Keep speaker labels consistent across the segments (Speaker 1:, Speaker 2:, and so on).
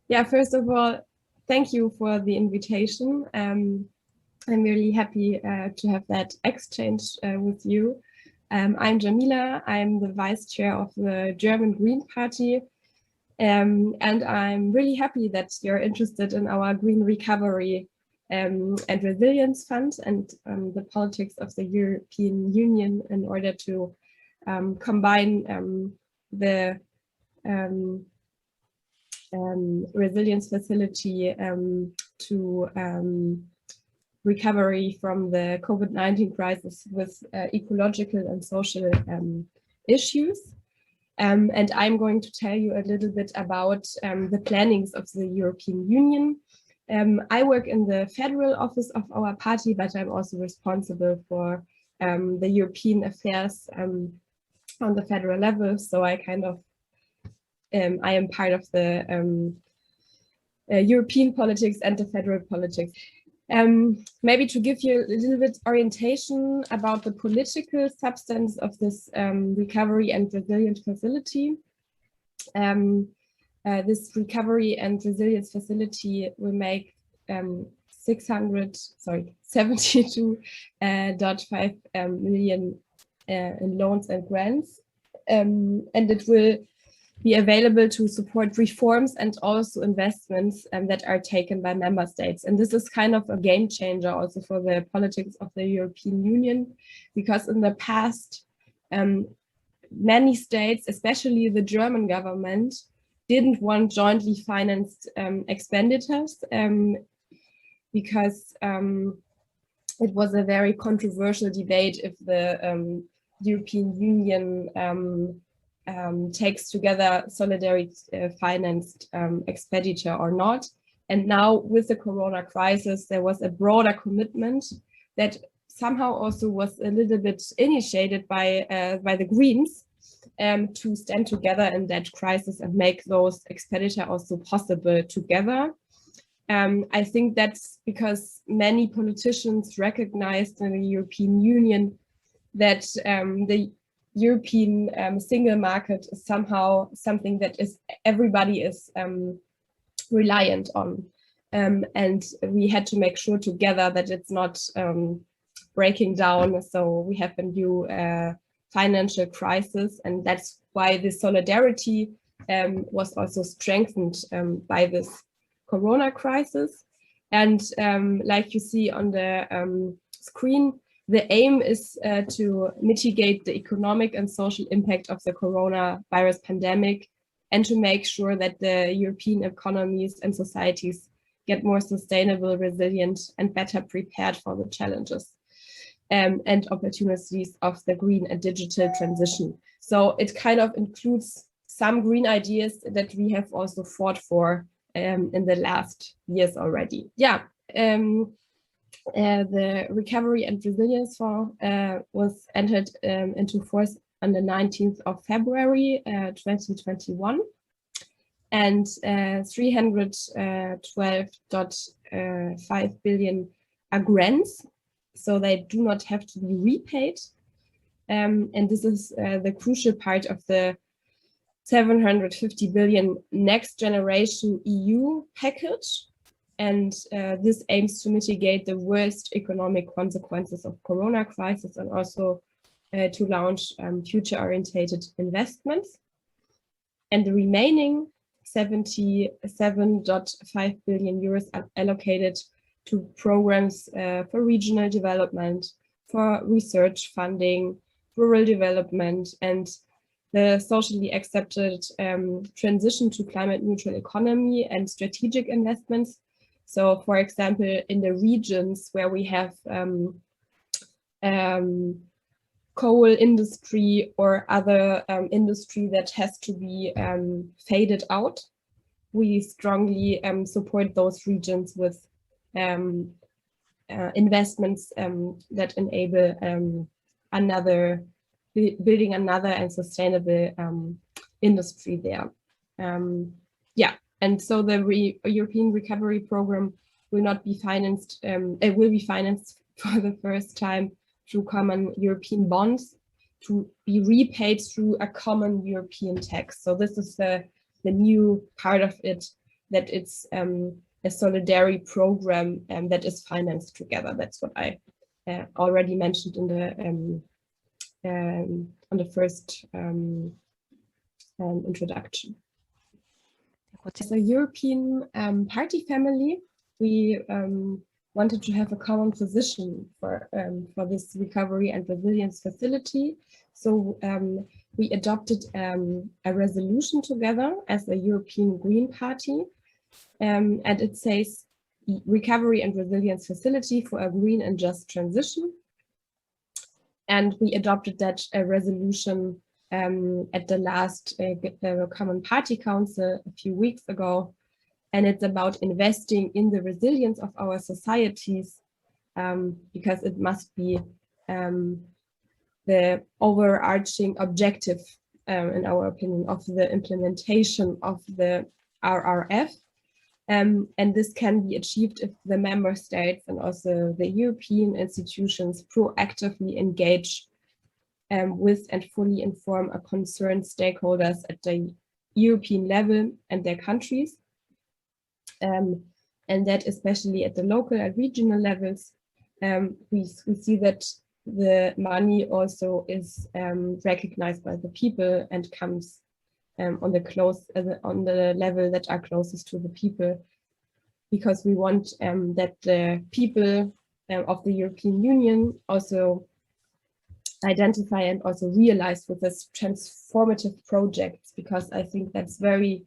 Speaker 1: Yeah, first of all, thank you for the invitation. I'm really happy to have that exchange with you. I'm Jamila. I'm the vice chair of the German Green Party. And I'm really happy that you're interested in our Green Recovery and Resilience Fund and the politics of the European Union in order to combine the resilience facility to recovery from the COVID-19 crisis with ecological and social issues. And I'm going to tell you a little bit about the plannings of the European Union. I work in the federal office of our party, but I'm also responsible for the European affairs on the federal level. So I kind of, I am part of the European politics and the federal politics. Maybe to give you a little bit orientation about the political substance of this recovery and resilience facility. This recovery and resilience facility will make 72.5 million in loans and grants, and it will be available to support reforms and also investments that are taken by member states. And this is kind of a game changer also for the politics of the European Union, because in the past, many states, especially the German government, didn't want jointly financed expenditures because it was a very controversial debate if the European Union takes together solidarity financed expenditure or not. And now with the Corona crisis, there was a broader commitment that somehow also was a little bit initiated by the Greens to stand together in that crisis and make those expenditure also possible together. I think that's because many politicians recognized in the European Union that the European single market is somehow something that is everybody is reliant on, and we had to make sure together that it's not breaking down. So we have a new financial crisis, and that's why the solidarity was also strengthened by this Corona crisis. And like you see on the screen, the aim is to mitigate the economic and social impact of the coronavirus pandemic and to make sure that the European economies and societies get more sustainable, resilient, and better prepared for the challenges and opportunities of the green and digital transition. So it kind of includes some green ideas that we have also fought for in the last years already. Yeah. The Recovery and Resilience Fund was entered into force on the 19th of February 2021, and 312.5 billion are grants, so they do not have to be repaid. And this is the crucial part of the 750 billion Next Generation EU package. And this aims to mitigate the worst economic consequences of Corona crisis and also to launch future-oriented investments. And the remaining 77.5 billion euros are allocated to programs for regional development, for research funding, rural development, and the socially accepted transition to climate neutral economy and strategic investments. So, for example, in the regions where we have coal industry or other industry that has to be faded out, we strongly support those regions with investments that enable building another and sustainable industry there. Yeah. And so the European Recovery Program will not be financed, it will be financed for the first time through common European bonds to be repaid through a common European tax. So this is the new part of it, that it's a solidarity program that is financed together. That's what I already mentioned in the on the first introduction. As a European party family, we wanted to have a common position for this recovery and resilience facility. So we adopted a resolution together as a European Green Party, and it says Recovery and Resilience Facility for a Green and Just Transition. And we adopted that resolution at the last Common Party Council a few weeks ago. And it's about investing in the resilience of our societies, because it must be the overarching objective, in our opinion, of the implementation of the RRF. And this can be achieved if the member states and also the European institutions proactively engage with and fully inform concerned stakeholders at the European level and their countries. And that especially at the local and regional levels, we see that the money also is recognized by the people and comes on the level that are closest to the people, because we want that the people of the European Union also identify and also realize with this transformative projects, because I think that's very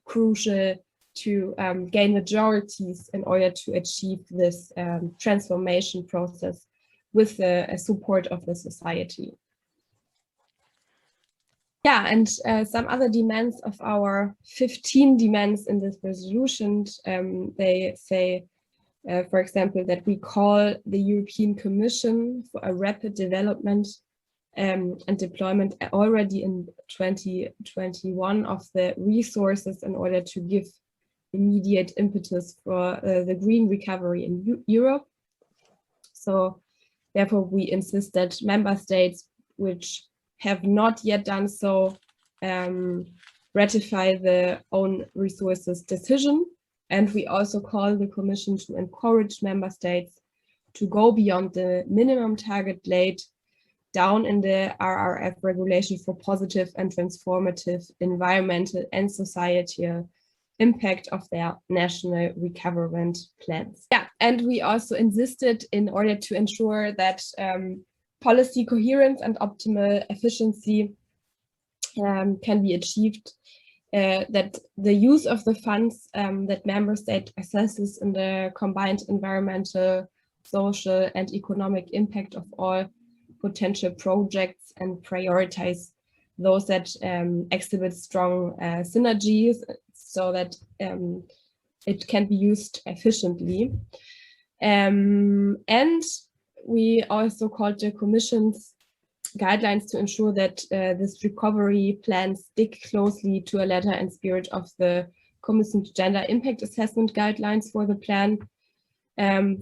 Speaker 1: crucial to gain majorities in order to achieve this transformation process with the support of the society. Yeah, and some other demands of our 15 demands in this resolution, they say, for example, that we call the European Commission for a rapid development and deployment already in 2021 of the resources in order to give immediate impetus for the green recovery in Europe. So therefore, we insist that member states which have not yet done so ratify the own resources decision. And we also call the Commission to encourage member states to go beyond the minimum target laid down in the RRF regulation for positive and transformative environmental and societal impact of their national recovery plans. Yeah, and we also insisted, in order to ensure that policy coherence and optimal efficiency can be achieved, that the use of the funds that member state assesses in the combined environmental, social and economic impact of all potential projects and prioritize those that exhibit strong synergies, so that it can be used efficiently. And we also called the Commission's guidelines to ensure that this recovery plan stick closely to a letter and spirit of the Commission's gender impact assessment guidelines for the plan.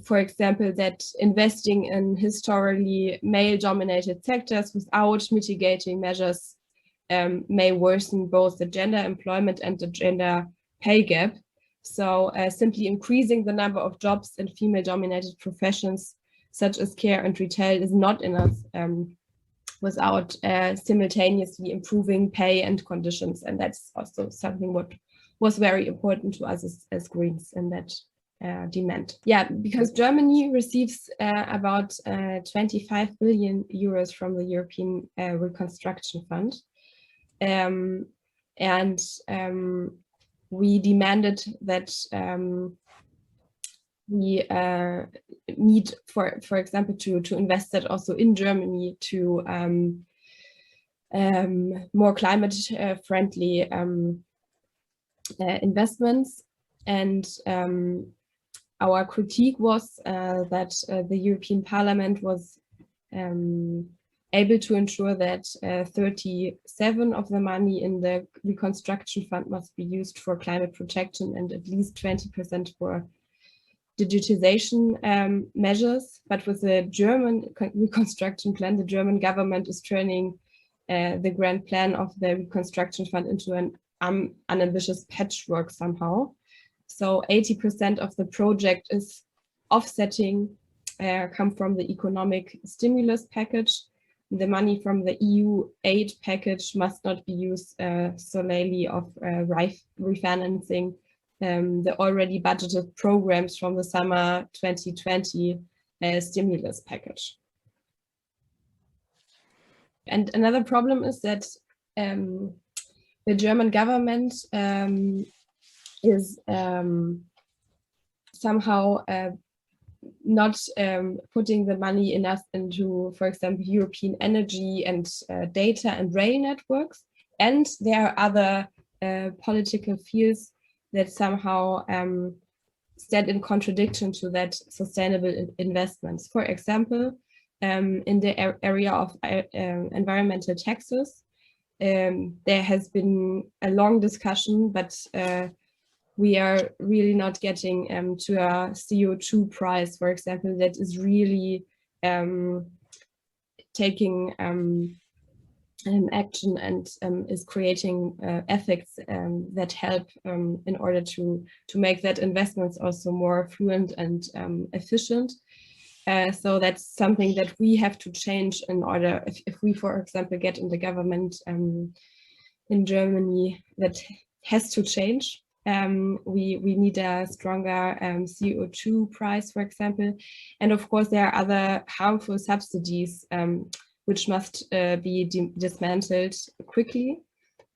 Speaker 1: For example, that investing in historically male-dominated sectors without mitigating measures may worsen both the gender employment and the gender pay gap. So simply increasing the number of jobs in female-dominated professions such as care and retail is not enough without simultaneously improving pay and conditions. And that's also something what was very important to us as Greens in that demand. Yeah, because Germany receives about 25 billion euros from the European Reconstruction Fund. We demanded that we need, for example, to invest that also in Germany to more climate friendly investments. And our critique was that the European Parliament was able to ensure that 37% of the money in the reconstruction fund must be used for climate protection and at least 20% for digitization measures. But with the German reconstruction plan, the German government is turning the grand plan of the reconstruction fund into an unambitious patchwork somehow. So 80% of the project is offsetting, come from the economic stimulus package. The money from the EU aid package must not be used solely of refinancing the already budgeted programs from the summer 2020 stimulus package. And another problem is that the German government is somehow not putting the money enough into, for example, European energy and data and rail networks. And there are other political fields that somehow stand in contradiction to that sustainable investments. For example, in the area of environmental taxes, there has been a long discussion, but we are really not getting to a CO2 price, for example, that is really taking action and is creating effects that help in order to make that investments also more fluent and efficient. So that's something that we have to change in order, if we, for example, get in the government in Germany, that has to change. We need a stronger CO2 price, for example. And of course, there are other harmful subsidies which must be dismantled quickly.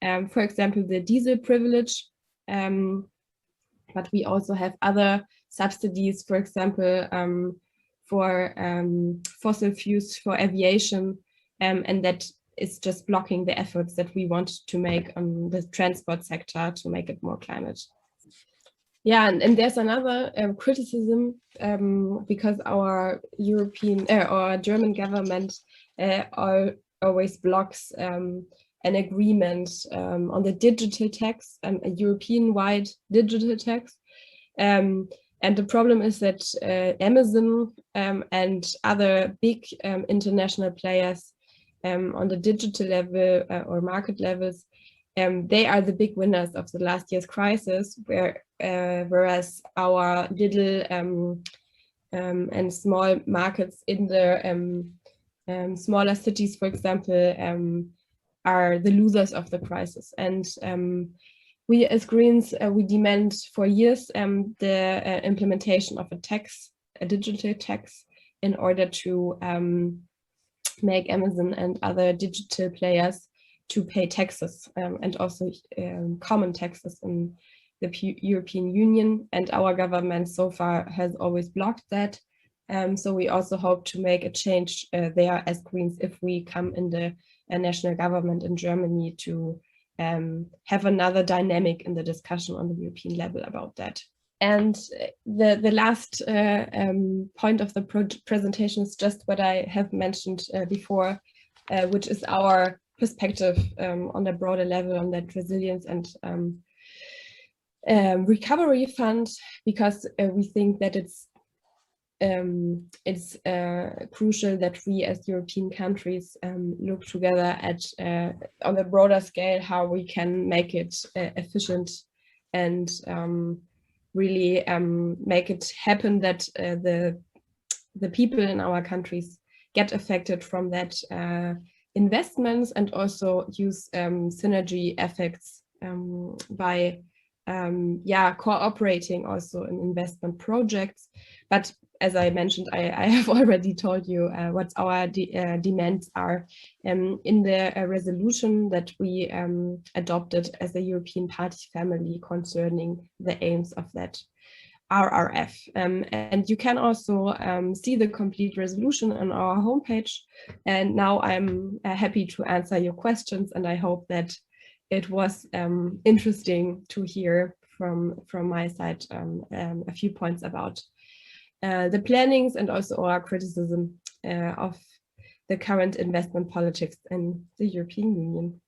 Speaker 1: For example, the diesel privilege. But we also have other subsidies, for example, for fossil fuels for aviation, and that is just blocking the efforts that we want to make on the transport sector to make it more climate. Yeah, and there's another criticism because our or German government always blocks an agreement on the digital tax, a European-wide digital tax. And the problem is that Amazon and other big international players on the digital level or market levels, they are the big winners of the last year's crisis, whereas our little and small markets in the smaller cities, for example, are the losers of the crisis. And we as Greens, we demand for years the implementation of a digital tax, in order to make Amazon and other digital players to pay taxes and also common taxes in the European Union. And our government so far has always blocked that. So we also hope to make a change there as Greens if we come in the national government in Germany to have another dynamic in the discussion on the European level about that. And the last point of the presentation is just what I have mentioned before, which is our perspective on a broader level on that resilience and recovery fund, because we think that it's crucial that we as European countries look together at on a broader scale how we can make it efficient and really make it happen that the people in our countries get affected from that investments, and also use synergy effects by cooperating also in investment projects. But as I mentioned, I have already told you what our demands are in the resolution that we adopted as a European Party family concerning the aims of that RRF. And you can also see the complete resolution on our homepage. And now I'm happy to answer your questions, and I hope that it was interesting to hear from my side a few points about the plannings and also our criticism of the current investment politics in the European Union.